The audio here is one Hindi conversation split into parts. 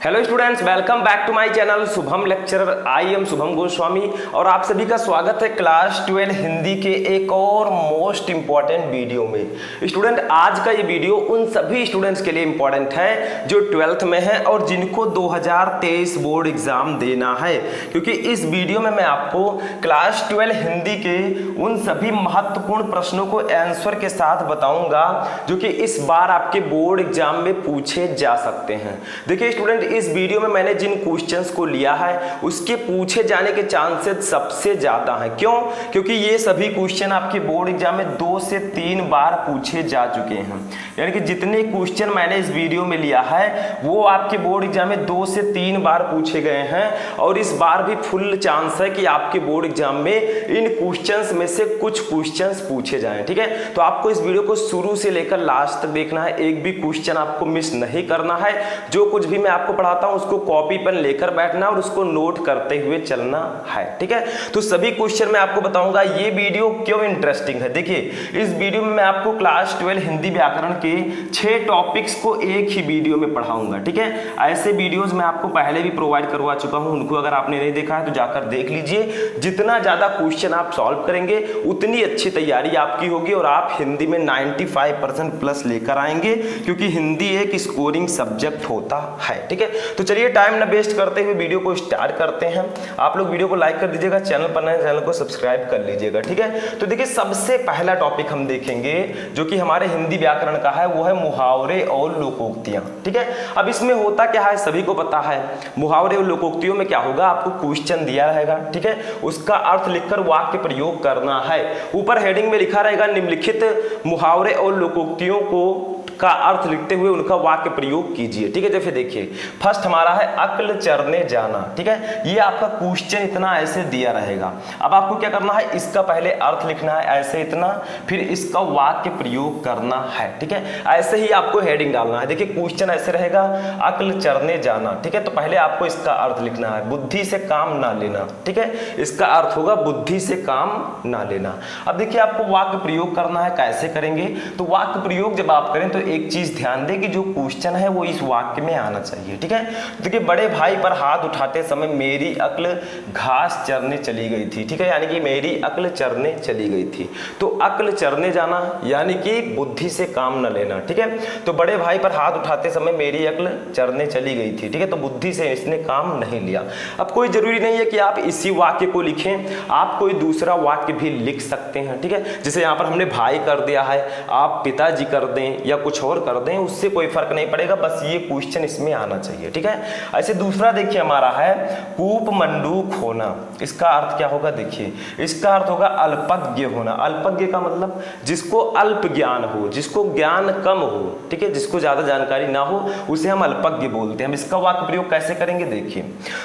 Hello students, welcome back to my channel Shubham lecturer. I am Shubham Goswami और आप सभी का स्वागत है क्लास 12 हिंदी के एक और मोस्ट इंपॉर्टेंट वीडियो में। स्टूडेंट, आज का ये वीडियो उन सभी स्टूडेंट्स के लिए इंपॉर्टेंट है जो 12th में है और जिनको 2023 बोर्ड एग्जाम देना है, क्योंकि इस वीडियो में मैं आपको क्लास 12 हिंदी के उन सभी महत्वपूर्ण प्रश्नों को आंसर के साथ बताऊंगा जो कि इस बार आपके बोर्ड एग्जाम में पूछे जा सकते हैं। देखिए स्टूडेंट, इस वीडियो में मैंने जिन क्वेश्चंस को लिया है उसके पूछे जाने के चांसेस सबसे ज्यादा हैं। क्यों? क्योंकि ये सभी क्वेश्चन आपके बोर्ड एग्जाम में 2 से 3 बार पूछे जा चुके हैं। यानी कि जितने क्वेश्चन मैंने इस वीडियो में लिया है वो आपके बोर्ड एग्जाम में 2 से 3 बार पूछे गए हैं और इस बार भी फुल चांस है कि आपके बोर्ड एग्जाम में इन क्वेश्चंस में से कुछ क्वेश्चंस पूछे जाएं। ठीक है, तो आपको इस वीडियो को शुरू से लेकर लास्ट तक देखना है, एक भी क्वेश्चन आपको मिस नहीं करना है। जो कुछ भी मैं आपको पढ़ाता हूं उसको कॉपी पेन लेकर बैठना और उसको नोट करते हुए चलना है। ठीक है, तो सभी क्वेश्चन मैं आपको बताऊंगा। ये वीडियो क्यों इंटरेस्टिंग है, देखिए इस वीडियो में मैं आपको क्लास 12 हिंदी व्याकरण के 6 टॉपिक्स को एक ही वीडियो में पढ़ाऊंगा। ठीक है, ऐसे वीडियोस मैं आपको पहले भी प्रोवाइड करवा चुका हूं, उनको अगर आपने नहीं देखा है तो जाकर देख लीजिए। जितना ज्यादा क्वेश्चन आप सॉल्व करेंगे उतनी अच्छी तैयारी आपकी होगी और आप हिंदी में 95% प्लस लेकर आएंगे, क्योंकि हिंदी एक स्कोरिंग सब्जेक्ट होता है। ठीक है, तो चलिए टाइम ना वेस्ट करते हुए वीडियो को स्टार्ट करते हैं। आप लोग वीडियो को लाइक कर दीजिएगा, चैनल पर नए चैनल को सब्सक्राइब कर लीजिएगा। ठीक है, तो देखिए सबसे पहला टॉपिक हम देखेंगे जो कि हमारे हिंदी व्याकरण का है, वो है मुहावरे और लोकोक्तियां। ठीक है, अब इसमें होता क्या है सभी को पता है। मुहावरे और लोकोक्तियों में क्या होगा, आपको क्वेश्चन दिया रहेगा, ठीक है, उसका अर्थ लिखकर वाक्य प्रयोग करना है। ऊपर हेडिंग में लिखा रहेगा निम्नलिखित मुहावरे और लोकोक्तियों को का अर्थ लिखते हुए उनका वाक्य प्रयोग कीजिए। ठीक है, जैसे देखिए फर्स्ट हमारा है अक्ल चरने जाना। ठीक है, ये आपका क्वेश्चन इतना ऐसे दिया रहेगा। अब आपको क्या करना है, इसका पहले अर्थ लिखना है ऐसे इतना, फिर इसका वाक्य प्रयोग करना है। ठीक है, ऐसे ही आपको हेडिंग डालना है। देखिए क्वेश्चन ऐसे रहेगा अक्ल चरने जाना। ठीक है, तो पहले आपको इसका अर्थ लिखना है बुद्धि से काम ना लेना। ठीक है, इसका अर्थ होगा बुद्धि से काम ना लेना। अब देखिए आपको वाक्य प्रयोग करना है, कैसे करेंगे, तो वाक्य प्रयोग जब आप करें तो एक चीज ध्यान दें कि जो क्वेश्चन है वो इस वाक्य में आना चाहिए। ठीक है, देखिए बड़े भाई पर हाथ उठाते समय मेरी अक्ल घास चरने चली गई थी। ठीक है, यानी कि मेरी अक्ल चरने चली गई थी, तो अक्ल चरने जाना यानी कि बुद्धि से काम न लेना। ठीक है, तो बड़े भाई पर हाथ उठाते समय मेरी अक्ल चरने चली गई थी। ठीक है, तो बुद्धि से इसने काम नहीं लिया। अब कोई जरूरी नहीं है कि आप इसी वाक्य को लिखें, आप कोई दूसरा वाक्य भी लिख सकते हैं। ठीक है, जैसे यहाँ पर हमने भाई कर दिया है, आप पिताजी कर दें या कुछ और कर दें, उससे कोई फर्क नहीं पड़ेगा, बस ये क्वेश्चन इसमें आना चाहिए। ठीक है, ऐसे दूसरा देखिए हमारा है कूप मंडूक होना। इसका अर्थ क्या होगा, देखिए इसका अर्थ होगा अल्पज्ञ होना। अल्पज्ञ का मतलब जिसको अल्प ज्ञान हो, जिसको ज्ञान कम हो। ठीक है, जिसको ज्यादा जानकारी ना हो उसे हम अल्पज्ञ बोलते हैं। हम इसका वाक्य प्रयोग कैसे करेंगे, देखिए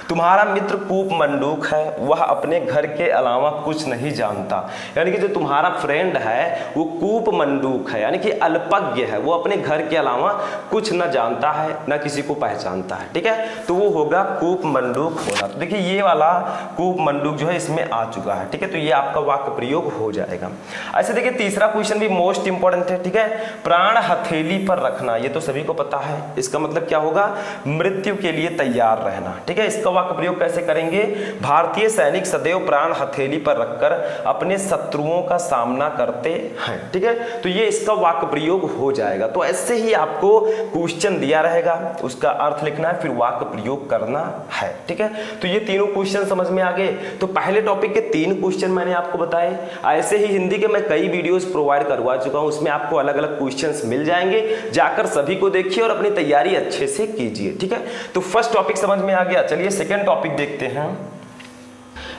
तुम्हारा मित्र कूप मंडूक है, वह अपने घर के अलावा कुछ नहीं जानता। यानी कि जो तुम्हारा फ्रेंड है वो कूप मंडूक है, यानी कि अल्पज्ञ है, वो अपने घर के अलावा कुछ न जानता है न किसी को पहचानता है। ठीक है, तो वो होगा कूप मंडूक होना। तो देखिए ये वाला कूप मंडूक जो है इसमें आ चुका है। ठीक है, तो ये आपका वाक्य प्रयोग हो जाएगा। ऐसे देखिए तीसरा क्वेश्चन भी मोस्ट इंपॉर्टेंट है। ठीक है, प्राण हथेली पर रखना, ये तो सभी को पता है। इसका मतलब क्या होगा, मृत्यु के लिए तैयार रहना। ठीक है, इसका वाक्य प्रयोग कैसे करेंगे, भारतीय सैनिक सदैव प्राण हथेली पर रखकर अपने शत्रुओं का सामना करते हैं। ठीक है, तो ये इसका वाक्य प्रयोग हो जाएगा। तो ऐसे ही आपको क्वेश्चन दिया रहेगा, उसका अर्थ लिखना है, फिर वाक्य प्रयोग करना है। ठीक है, तो ये तीनों क्वेश्चन समझ में आ गए। तो पहले टॉपिक के 3 क्वेश्चन मैंने आपको बताए। ऐसे ही हिंदी के मैं कई वीडियोस प्रोवाइड करवा चुका हूं, उसमें आपको अलग अलग क्वेश्चंस मिल जाएंगे, जाकर सभी को देखिए और अपनी तैयारी अच्छे से कीजिए। ठीक है, तो फर्स्ट टॉपिक समझ में आ गया। चलिए सेकेंड टॉपिक देखते हैं।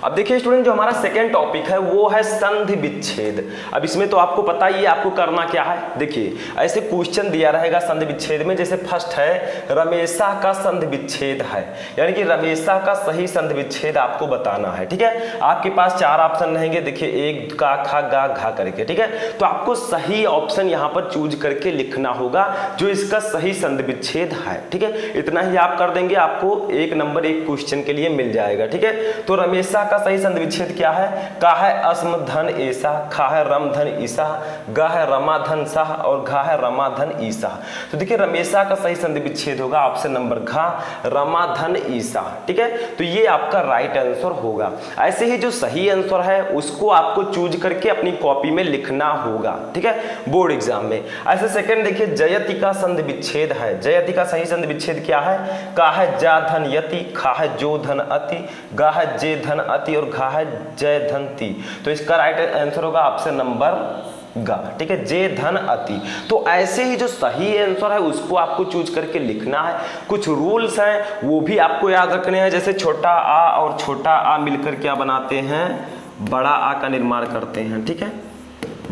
अब देखिए स्टूडेंट, जो हमारा सेकेंड टॉपिक है वो है संधि विच्छेद। अब इसमें तो आपको पता ही है आपको करना क्या है। देखिए ऐसे क्वेश्चन दिया रहेगा संधि विच्छेद में, जैसे फर्स्ट है रमेशा का संधि विच्छेद है, यानी कि रमेशा का सही संधि विच्छेद आपको बताना है। ठीक है, आपके पास 4 ऑप्शन रहेंगे, देखिए एक का खा गा घा करके। ठीक है, तो आपको सही ऑप्शन यहाँ पर चूज करके लिखना होगा जो इसका सही संधि विच्छेद है। ठीक है, इतना ही आप कर देंगे, आपको 1 नंबर एक क्वेश्चन के लिए मिल जाएगा। ठीक है, तो रमेशा का सही संधि विच्छेद क्या है? का है अस्म धन ऐसा, खा है रम धन ईसा, गा है रमा धन साह और घा है रमा धन ईसा। तो देखिए रमेशा का सही संधि विच्छेद होगा ऑप्शन नंबर घा, रमा धन ईसा। ठीक है, तो ये आपका राइट आंसर होगा। ऐसे ही जो सही आंसर है उसको आपको चूज करके अपनी कॉपी में लिखना होगा। ठीक है, बोर्ड एग्जाम में। ऐसे सेकंड देखिए जयति का संधि विच्छेद है। जयति का सही संधि विच्छेद क्या है? का है जा धन यति, खा है जो धन अति, गा है जे धन अति और घा है जय धन ती। तो इसका राइट आंसर होगा ऑप्शन नंबर गा। ठीक है, जे धन अति। तो ऐसे ही जो सही आंसर है उसको आपको चूज करके लिखना है। कुछ रूल्स हैं वो भी आपको याद रखने हैं, जैसे छोटा आ और छोटा आ मिलकर क्या बनाते हैं? बड़ा आ का निर्माण करते हैं। ठीक है,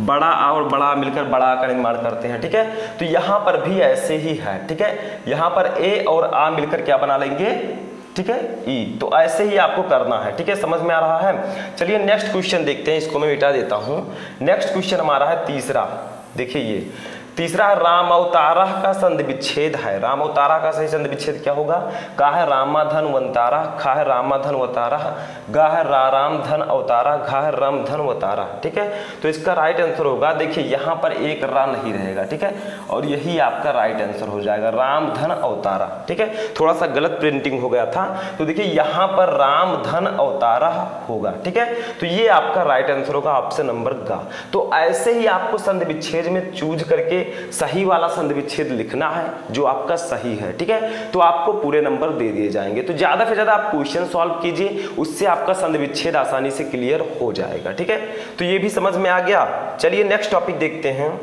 बड़ा आ और बड़ा मिलकर बड़ा आ का निर्माण करते हैं। ठीक है, तो यहाँ पर भी ऐसे ही है। ठीक है, यहाँ पर ए और आ मिलकर क्या बना लेंगे? ठीक है, ई। तो ऐसे ही आपको करना है। ठीक है, समझ में आ रहा है? चलिए नेक्स्ट क्वेश्चन देखते हैं, इसको मैं मिटा देता हूं। नेक्स्ट क्वेश्चन हमारा है तीसरा। देखिए ये तीसरा राम अवतारा का संधि विच्छेद है। राम अवतारा का सही संधि विच्छेद क्या होगा? का है रामाधन वंतारा, खा है रामाधन वतारा, गा है राम धन अवतारा, घा है रम धन वतारा। ठीक है, तो इसका राइट आंसर होगा, देखिए यहाँ पर एक रा नहीं रहेगा। ठीक है, और यही आपका राइट आंसर हो जाएगा, राम धन अवतारा। ठीक है, थोड़ा सा गलत प्रिंटिंग हो गया था, तो देखिए यहाँ पर राम धन अवतारा होगा। ठीक है, तो ये आपका राइट आंसर होगा ऑप्शन नंबर गा। तो ऐसे ही आपको संधि विच्छेद में चूज करके सही वाला संधि विच्छेद लिखना है जो आपका सही है। ठीक है, तो आपको पूरे नंबर दे दिए जाएंगे। तो ज्यादा से ज्यादा आप क्वेश्चन सॉल्व कीजिए, उससे आपका संधि विच्छेद आसानी से क्लियर हो जाएगा। ठीक है, तो ये भी समझ में आ गया। चलिए नेक्स्ट टॉपिक देखते हैं।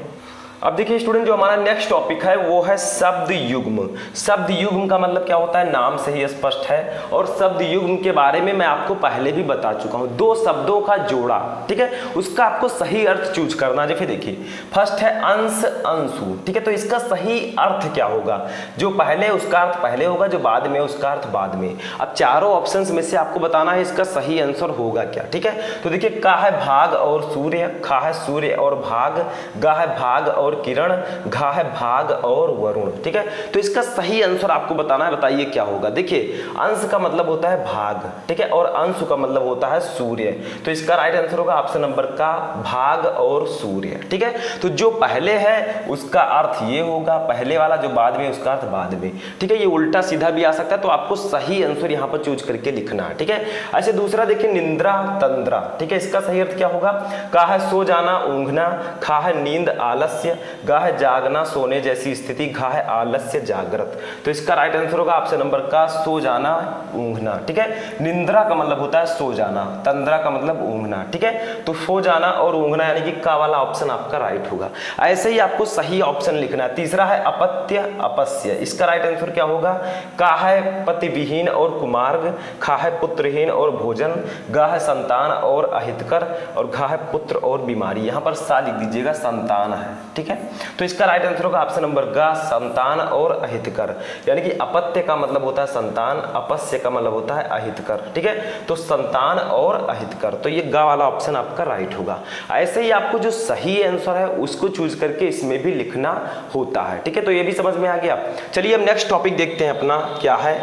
अब देखिए स्टूडेंट, जो हमारा नेक्स्ट टॉपिक है वो है शब्द युग्म। शब्द युग्म का मतलब क्या होता है? नाम से ही स्पष्ट है। और शब्द युग्म के बारे में मैं आपको पहले भी बता चुका हूं। दो शब्दों का जोड़ा, ठीक है, उसका आपको सही अर्थ चूज करना। जैसे देखिए फर्स्ट है अंश अंशु। ठीक है, तो इसका सही अर्थ क्या होगा? जो पहले उसका अर्थ पहले होगा, जो बाद में उसका अर्थ बाद में। अब चारों ऑप्शंस में से आपको बताना है इसका सही आंसर होगा क्या। ठीक है, तो देखिए का है भाग और सूर्य, खा है सूर्य और भाग, गा है भाग और किरण, घा है भाग और वरुण। ठीक है, तो इसका सही आंसर आपको बताना है। बताइए क्या होगा? देखिए अंश का मतलब होता है भाग, ठीक है, और अंशु का मतलब होता है सूर्य। तो इसका राइट आंसर होगा ऑप्शन नंबर का भाग और सूर्य। ठीक है, तो जो पहले है उसका अर्थ ये होगा पहले वाला, जो बाद में उसका अर्थ बाद में। ठीक है, ये उल्टा सीधा भी आ सकता है, तो आपको सही आंसर यहाँ पर चूज करके लिखना है। ठीक है, ऐसे दूसरा देखिए निंद्रा तंद्रा। ठीक है, इसका सही अर्थ क्या होगा? का है सो जाना ऊँघना, खा है नींद आलस्य, गा है जागना सोने जैसी स्थिति, घा है आलस्य जागृत। तो इसका राइट आंसर होगा ऑप्शन नंबर का सो जाना ऊँघना। ठीक है, निंद्रा का मतलब होता है सो जाना, तंद्रा का मतलब ऊँघना। ठीक है, तो सो जाना और ऊँघना यानी कि का वाला ऑप्शन आपका राइट होगा। ऐसे ही आपको सही ऑप्शन लिखना है। तीसरा है अपत्य अपस्य। इसका राइट आंसर क्या होगा? का है पति विहीन और कुमार्ग, खा है पुत्रहीन और भोजन, गा है संतान और अहितकर और घा है पुत्र और बीमारी। यहाँ पर सा लिख दीजिएगा, संतान है। ठीक है, तो इसका राइट आंसर होगा ऑप्शन नंबर गा, संतान और अहितकर। यानी कि अपत्य का मतलब होता है संतान, अपस्य का मतलब होता है अहितकर। ठीक है, तो संतान और अहितकर, तो ये गा वाला ऑप्शन आपका राइट होगा। ऐसे ही आपको जो सही आंसर है उसको चूज करके इसमें भी लिखना होता है। ठीक है, तो ये भी समझ में आ गया। चलिए अब नेक्स्ट टॉपिक देखते हैं अपना क्या है।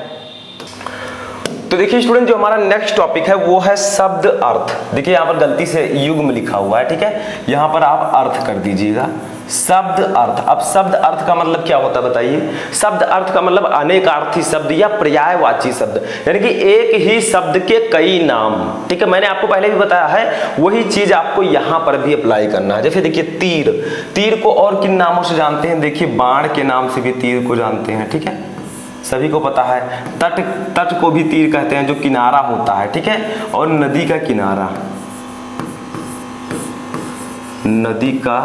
तो देखिए स्टूडेंट, जो हमारा नेक्स्ट टॉपिक है वो है शब्द अर्थ। देखिए यहाँ पर गलती से युग्म लिखा हुआ है। ठीक है, यहाँ पर आप अर्थ कर दीजिएगा शब्द अर्थ। अब शब्द अर्थ का मतलब क्या होता है बताइए? शब्द अर्थ का मतलब अनेकार्थी शब्द या पर्यायवाची शब्द, यानी कि एक ही शब्द के कई नाम। ठीक है, मैंने आपको पहले भी बताया है, वही चीज आपको यहाँ पर भी अप्लाई करना है। जैसे देखिए तीर, तीर को और किन नामों से जानते हैं? देखिए बाण के नाम से भी तीर को जानते हैं। ठीक है, सभी को पता है। तट, तट को भी तीर कहते हैं, जो किनारा होता है। ठीक है, और नदी का किनारा, नदी का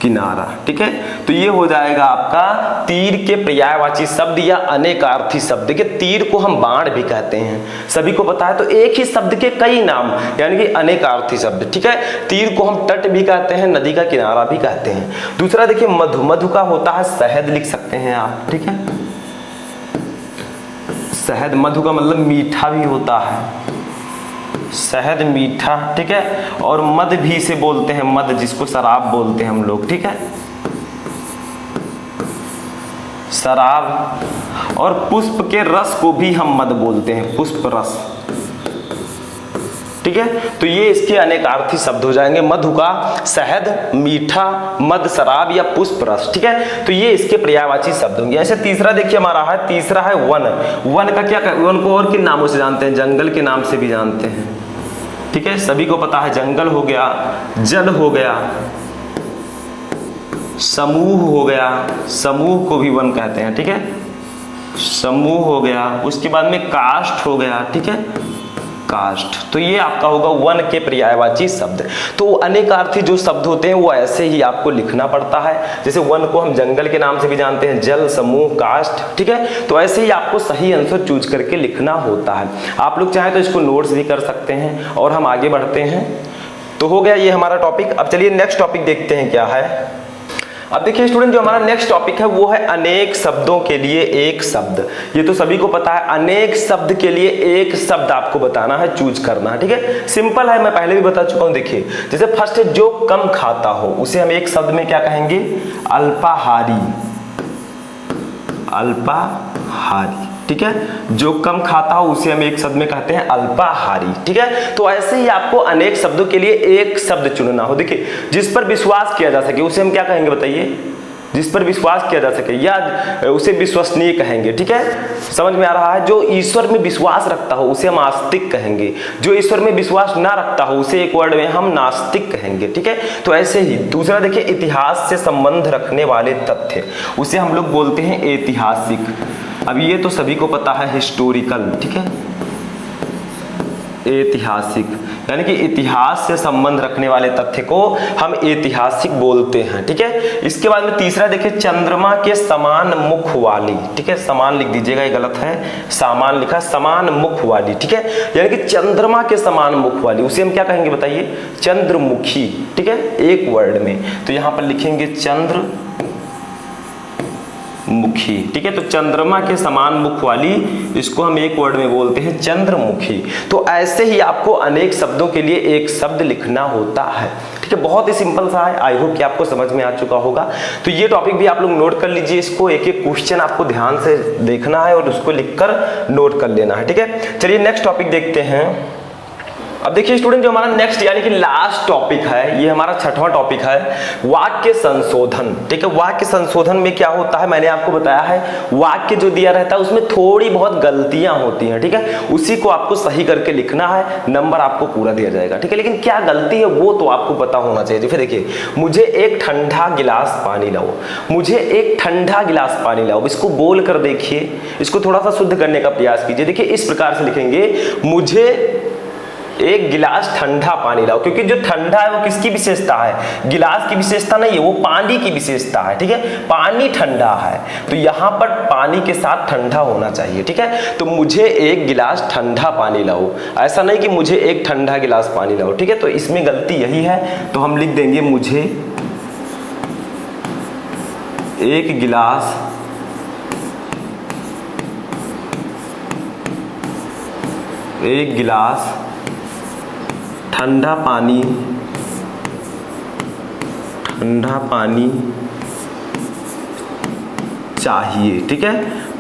किनारा। ठीक है, तो ये हो जाएगा आपका तीर के पर्यायवाची शब्द या अनेकार्थी शब्द। के तीर को हम बाण भी कहते हैं, सभी को पता है। तो एक ही शब्द के कई नाम यानी कि अनेकार्थी शब्द। ठीक है, तीर को हम तट भी कहते हैं, नदी का किनारा भी कहते हैं। दूसरा देखिए मधु, मधु का होता है शहद, लिख सकते हैं आप। ठीक है, शहद, मधु का मतलब मीठा भी होता है, शहद मीठा। ठीक है, और मद भी से बोलते हैं, मद जिसको शराब बोलते हैं हम लोग। ठीक है, शराब। और पुष्प के रस को भी हम मद बोलते हैं, पुष्प रस। ठीक है, तो ये इसके अनेकार्थी शब्द हो जाएंगे। मधु का शहद, मीठा, मद, शराब या पुष्प रस। ठीक है, तो ये इसके पर्यायवाची शब्द होंगे। ऐसे तीसरा देखिए हमारा है, तीसरा है वन। वन का क्या, वन को और किन नामों से जानते हैं? जंगल के नाम से भी जानते हैं। ठीक है, सभी को पता है, जंगल हो गया, जल हो गया, समूह हो गया, समूह को भी वन कहते हैं। ठीक है, समूह हो गया, उसके बाद में काष्ठ हो गया। ठीक है, काष्ठ। तो ये आपका होगा वन के पर्यायवाची शब्द। तो अनेकार्थी जो शब्द होते हैं वो ऐसे ही आपको लिखना पड़ता है। जैसे वन को हम जंगल के नाम से भी जानते हैं, जल, समूह, काष्ठ। ठीक है, तो ऐसे ही आपको सही आंसर चूज करके लिखना होता है। आप लोग चाहें तो इसको नोट्स भी कर सकते हैं। और हम आगे बढ़ते हैं। तो हो गया ये हमारा टॉपिक। अब चलिए नेक्स्ट टॉपिक देखते हैं क्या है। अब देखिए स्टूडेंट, जो हमारा नेक्स्ट टॉपिक है वो है अनेक शब्दों के लिए एक शब्द। ये तो सभी को पता है, अनेक शब्द के लिए एक शब्द आपको बताना है, चूज करना है। ठीक है, सिंपल है, मैं पहले भी बता चुका हूं। देखिए जैसे फर्स्ट है, जो कम खाता हो उसे हम एक शब्द में क्या कहेंगे? अल्पाहारी। अल्पाहारी। ठीक है, जो कम खाता हो उसे हम एक शब्द में कहते हैं अल्पाहारी। ठीक है, तो ऐसे ही आपको अनेक शब्दों के लिए एक शब्द चुनना हो। देखिए, जिस पर विश्वास किया जा सके उसे हम क्या कहेंगे बताइए? जिस पर विश्वास किया जा सके या उसे विश्वसनीय कहेंगे। ठीक है, समझ में आ रहा है? जो ईश्वर में विश्वास रखता हो उसे हम आस्तिक कहेंगे। जो ईश्वर में विश्वास ना रखता हो उसे एक वर्ड में हम नास्तिक कहेंगे। ठीक है, तो ऐसे ही दूसरा देखिए, इतिहास से संबंध रखने वाले तथ्य उसे हम लोग बोलते हैं ऐतिहासिक। अब ये तो सभी को पता है, हिस्टोरिकल। ठीक है, ऐतिहासिक यानी कि इतिहास से संबंध रखने वाले तथ्य को हम ऐतिहासिक बोलते हैं। ठीक है, इसके बाद में तीसरा देखिए, चंद्रमा के समान मुख वाली। ठीक है, समान लिख दीजिएगा, ये गलत है, सामान लिखा, समान मुख वाली। ठीक है, यानी कि चंद्रमा के समान मुख वाली उसे हम क्या कहेंगे बताइए? चंद्रमुखी। ठीक है, एक वर्ड में। तो यहां पर लिखेंगे चंद्र मुखी। ठीक है, तो चंद्रमा के समान मुख वाली, इसको हम एक वर्ड में बोलते हैं चंद्रमुखी। तो ऐसे ही आपको अनेक शब्दों के लिए एक शब्द लिखना होता है। ठीक है, बहुत ही सिंपल सा है। आई होप कि आपको समझ में आ चुका होगा। तो ये टॉपिक भी आप लोग नोट कर लीजिए, इसको एक एक क्वेश्चन आपको ध्यान से देखना है और उसको लिखकर नोट कर लेना है। ठीक है, चलिए नेक्स्ट टॉपिक देखते हैं। अब देखिए स्टूडेंट, जो हमारा नेक्स्ट यानी कि लास्ट टॉपिक है, ये हमारा छठवां टॉपिक है, वाक्य संशोधन। ठीक है, वाक्य संशोधन में क्या होता है मैंने आपको बताया है, वाक्य जो दिया रहता है उसमें थोड़ी बहुत गलतियां होती हैं। ठीक है, उसी को आपको सही करके लिखना है, नंबर आपको पूरा दिया जाएगा। ठीक है, लेकिन क्या गलती है वो तो आपको पता होना चाहिए। फिर देखिए, मुझे एक ठंडा गिलास पानी लाओ, मुझे एक ठंडा गिलास पानी लाओ, इसको बोल कर देखिए, इसको थोड़ा सा शुद्ध करने का प्रयास कीजिए। देखिए इस प्रकार से लिखेंगे, मुझे एक गिलास ठंडा पानी लाओ, क्योंकि जो ठंडा है वो किसकी विशेषता है? गिलास की विशेषता नहीं है, वो पानी की विशेषता है। ठीक है, पानी ठंडा है तो यहाँ पर पानी के साथ ठंडा होना चाहिए। ठीक है, तो मुझे एक गिलास ठंडा पानी लाओ, ऐसा नहीं कि मुझे एक ठंडा गिलास पानी लाओ। ठीक है, तो इसमें गलती यही है, तो हम लिख देंगे मुझे एक गिलास ठंडा पानी चाहिए। ठीक है,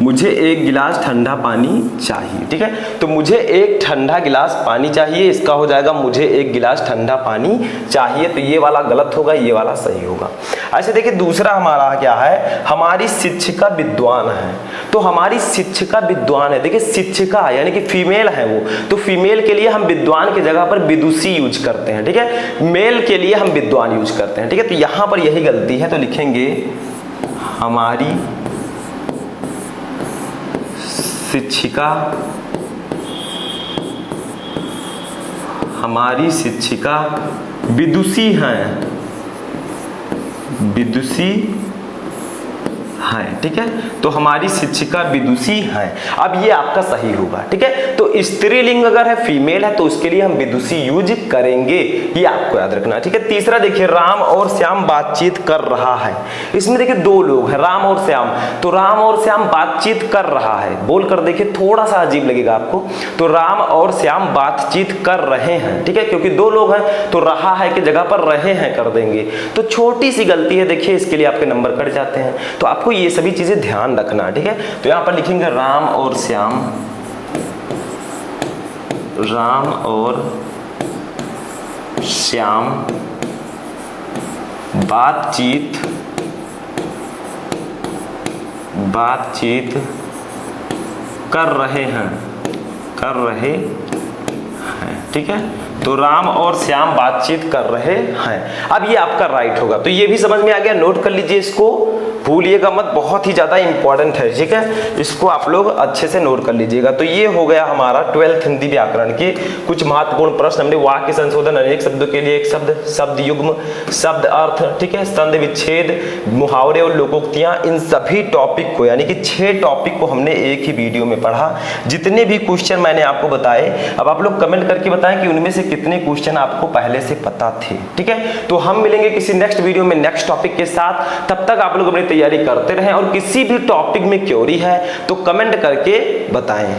मुझे एक गिलास ठंडा पानी चाहिए। ठीक है, तो मुझे एक ठंडा गिलास पानी चाहिए, इसका हो जाएगा मुझे एक गिलास ठंडा पानी चाहिए। तो ये वाला गलत होगा, ये वाला सही होगा। ऐसे देखिए दूसरा हमारा क्या है, हमारी शिक्षिका विद्वान है। तो हमारी शिक्षिका विद्वान है, देखिए शिक्षिका यानी कि फीमेल है वो, तो फीमेल के लिए हम विद्वान की जगह पर विदुषी यूज करते हैं। ठीक है, मेल के लिए हम विद्वान यूज करते हैं। ठीक है, तो यहां पर यही गलती है, तो लिखेंगे हमारी शिक्षिका विदुषी हैं, ठीक है, तो हमारी शिक्षिका विदुषी हैं। अब ये आपका सही होगा। ठीक है, तो स्त्रीलिंग अगर है, फीमेल है, तो उसके लिए हम विदुषी यूज करेंगे, ये आपको याद रखना। ठीक है, तीसरा देखिए, राम और श्याम बातचीत कर रहा है। इसमें देखिए दो लोग हैं, राम और श्याम, तो राम और श्याम बातचीत कर रहा है, बोल कर देखिए थोड़ा सा अजीब लगेगा आपको, तो राम और श्याम बातचीत कर रहे हैं। ठीक है, क्योंकि दो लोग हैं तो रहा है की जगह पर रहे हैं कर देंगे, तो छोटी सी गलती है, देखिए इसके लिए आपके नंबर कट जाते हैं। तो आपको आपको ये सभी चीजें ध्यान रखना, ठीक है। तो यहाँ पर लिखेंगे राम और श्याम, राम और श्याम बातचीत कर रहे हैं, ठीक है। तो राम और श्याम बातचीत कर रहे हैं। अब ये आपका राइट होगा, तो ये भी समझ में आ गया। नोट कर लीजिए, इसको भूलिएगा मत, बहुत ही ज्यादा इंपॉर्टेंट है, ठीक है। इसको आप लोग अच्छे से नोट कर लीजिएगा। तो ये हो गया हमारा 12th हिंदी व्याकरण के कुछ महत्वपूर्ण प्रश्न। हमने वाक्य संशोधन, अनेक शब्दों के लिए एक शब्द, शब्द युग्म, शब्द अर्थ, ठीक है, संधि विच्छेद, मुहावरे और लोकोक्तियां, इन सभी टॉपिक को यानी कि 6 टॉपिक को हमने एक ही वीडियो में पढ़ा। जितने भी क्वेश्चन मैंने आपको बताए, अब आप लोग कमेंट करके बताएं कि उनमें से कितने क्वेश्चन आपको पहले से पता थे, ठीक है। तो हम मिलेंगे किसी नेक्स्ट वीडियो में नेक्स्ट टॉपिक के साथ। तब तक आप लोग अपनी तैयारी करते रहें और किसी भी टॉपिक में क्वेरी है तो कमेंट करके बताएं।